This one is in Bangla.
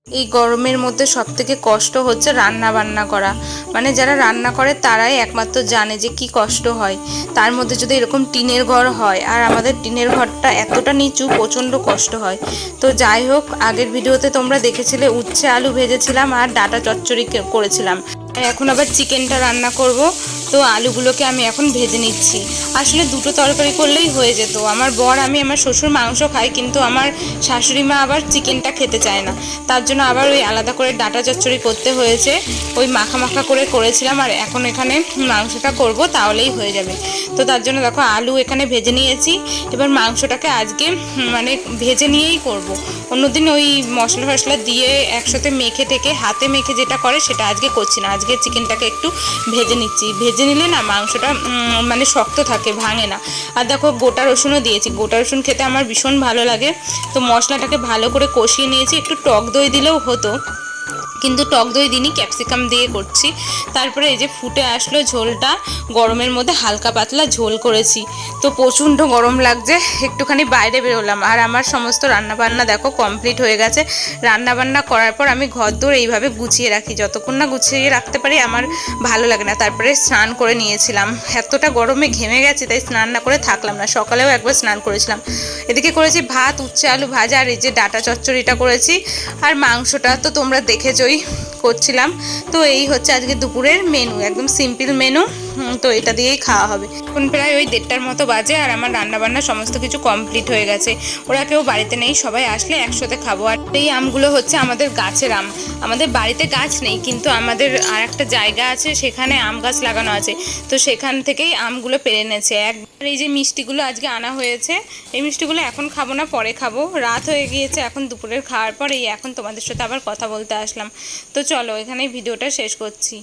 এই গরমের মধ্যে সবথেকে কষ্ট হচ্ছে রান্না বান্না করা। মানে যারা রান্না করে তারাই একমাত্র জানে যে কি কষ্ট হয়। তার মধ্যে যদি এরকম টিনের ঘর হয়, আর আমাদের টিনের ঘরটা এতটা নিচু, প্রচণ্ড কষ্ট হয়। তো যাই হোক, আগের ভিডিওতে তোমরা দেখেছিলে উচ্ছে আলু ভেজেছিলাম আর ডাটা চচ্চড়ি করেছিলাম। এখন আবার চিকেনটা রান্না করব। তো আলুগুলোকে আমি এখন ভেজে নিচ্ছি। আসলে দুটো তরকারি করলেই হয়ে যেত। আমার বর, আমার শ্বশুর মাংস খায়, কিন্তু আমার শাশুড়ি মা আবার চিকেনটা খেতে চায় না। তার জন্য আবার ওই আলাদা করে ডাটা চচ্চড়ি করতে হয়েছে। ওই মাখা মাখা করে করেছিলাম, আর এখন এখানে মাংসটা করব, তাহলেই হয়ে যাবে। তো তার জন্য দেখো আলু এখানে ভেজে নিয়েছি। এবার মাংসটাকে আজকে মানে ভেজে নিয়েই করব। অন্যদিন ওই মশলা ফসলা দিয়ে একসাথে মেখে টেকে হাতে মেখে যেটা করে সেটা আজকে করছি না। আজকে চিকেনটাকে একটু ভেজে নিচ্ছি। ভেজে নিলে না মাংসটা মানে শক্ত থাকে, ভাঙে না। আর দেখো গোটা রসুনও দিয়েছি। গোটা রসুন খেতে আমার ভীষণ ভালো লাগে। তো মশলাটাকে ভালো করে কষিয়ে নিয়েছি। একটু টক দই দিলেও হতো, কিন্তু টক দই দিইনি, ক্যাপসিকাম দিয়ে করছি। তারপরে এই যে ফুটে আসলো ঝোলটা। গরমের মধ্যে হালকা পাতলা ঝোল করেছি। তো প্রচণ্ড গরম লাগছে, একটুখানি বাইরে বেরোলাম। আর আমার সমস্ত রান্নাবান্না দেখো কমপ্লিট হয়ে গেছে। রান্নাবান্না করার পর আমি ঘরদোর এইভাবে গুছিয়ে রাখি। যতক্ষণ না গুছিয়ে রাখতে পারি আমার ভালো লাগে না। তারপরে স্নান করে নিয়েছিলাম। এতটা গরমে ঘেমে গেছি, তাই স্নান না করে থাকলাম না। সকালেও একবার স্নান করেছিলাম। এদিকে করেছি ভাত, উচ্ছে আলু ভাজা, আর এই যে ডাটা চচ্চড়িটা করেছি। আর মাংসটা তো তোমরা দেখেছোই করছিলাম। তো এই হচ্ছে আজকে দুপুরের মেনু, একদম সিম্পল মেনু। তো এটা দিয়েই খাওয়া হবে। এখন প্রায় ওই 1:30টার মতো বাজে, আর আমার রান্নাবান্না সমস্ত কিছু কমপ্লিট হয়ে গেছে। ওরা কেউ বাড়িতে নেই, সবাই আসলে একসাথে খাবো। আর এই আমগুলো হচ্ছে আমাদের গাছের আম। আমাদের বাড়িতে গাছ নেই, কিন্তু আমাদের আর একটা জায়গা আছে, সেখানে আম গাছ লাগানো আছে। তো সেখান থেকেই আমগুলো পেরে এনেছে। একবার এই যে মিষ্টিগুলো আজকে আনা হয়েছে, এই মিষ্টিগুলো এখন খাবো না, পরে খাবো। রাত হয়ে গিয়েছে এখন দুপুরের খাওয়ার পর। এই এখন তোমাদের সাথে আবার কথা বলতে আসলাম। তো চলো এখানেই ভিডিওটা শেষ করছি।